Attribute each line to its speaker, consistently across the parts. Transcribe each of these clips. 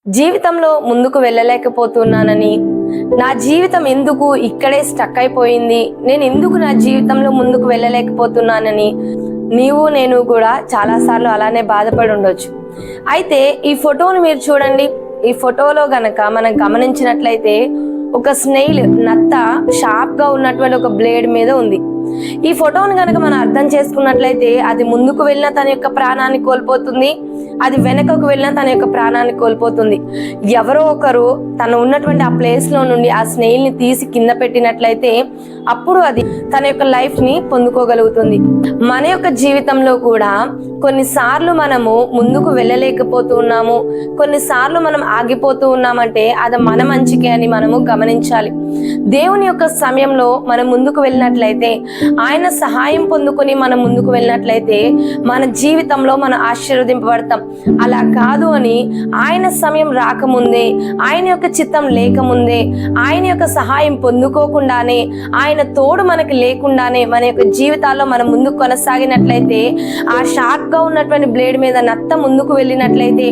Speaker 1: జీవితంలో ముందుకు వెళ్ళలేకపోతున్నానని, నా జీవితం ఎందుకు ఇక్కడే స్టక్ అయిపోయింది, నేను ఎందుకు నా జీవితంలో ముందుకు వెళ్ళలేకపోతున్నానని నేను కూడా చాలాసార్లు అలానే బాధపడి ఉండొచ్చు. అయితే ఈ ఫోటోను మీరు చూడండి. ఈ ఫోటోలో గనక మనం గమనించినట్లయితే ఒక స్నేల్ నత్త షార్ప్ గా ఉన్నటువంటి ఒక బ్లేడ్ మీద ఉంది. ఈ ఫోటోను గనక మనం అర్థం చేసుకున్నట్లయితే అది ముందుకు వెళ్ళిన తన యొక్క ప్రాణాన్ని కోల్పోతుంది, అది వెనకకు వెళ్ళిన తన యొక్క ప్రాణాన్ని కోల్పోతుంది. ఎవరో ఒకరు తను ఉన్నటువంటి ఆ ప్లేస్ లో నుండి ఆ స్నేల్ ని తీసి కింద పెట్టినట్లయితే అప్పుడు అది తన యొక్క లైఫ్ ని పొందుకోగలుగుతుంది. మన యొక్క జీవితంలో కూడా కొన్నిసార్లు మనము ముందుకు వెళ్ళలేకపోతూ ఉన్నాము, కొన్నిసార్లు మనం ఆగిపోతూ ఉన్నామంటే అది మన మంచికే అని మనము గమనించాలి. దేవుని యొక్క సమయంలో మనం ముందుకు వెళ్ళినట్లయితే, ఆయన సహాయం పొందుకొని మనం ముందుకు వెళ్ళినట్లయితే మన జీవితంలో మనం ఆశీర్వదింపబడతాం. అలా కాదు అని ఆయన సమయం రాకముందే, ఆయన యొక్క చిత్తం లేకముందే, ఆయన యొక్క సహాయం పొందుకోకుండానే, ఆయన తోడు మనకి లేకుండానే మన యొక్క జీవితాల్లో మనం ముందుకు కొనసాగినట్లయితే, ఆ షార్ప్ గా ఉన్నటువంటి బ్లేడ్ మీద నత్త ముందుకు వెళ్ళినట్లయితే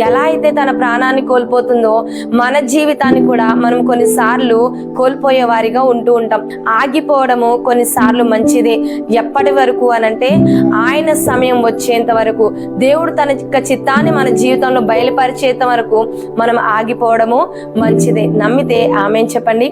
Speaker 1: ఎలా అయితే తన ప్రాణాన్ని కోల్పోతుందో మన జీవితాన్ని కూడా మనం కొన్నిసార్లు కోల్పోయే వారిగా ఉంటూ ఉంటాం. ఆగిపోవడము కొన్నిసార్లు మంచిదే. ఎప్పటి వరకు అనంటే ఆయన సమయం వచ్చేంత వరకు, దేవుడు తన యొక్క చిత్తాన్ని మన జీవితంలో బయలుపరిచేంత వరకు మనం ఆగిపోవడము మంచిదే. నమ్మితే ఆమేన్ చెప్పండి.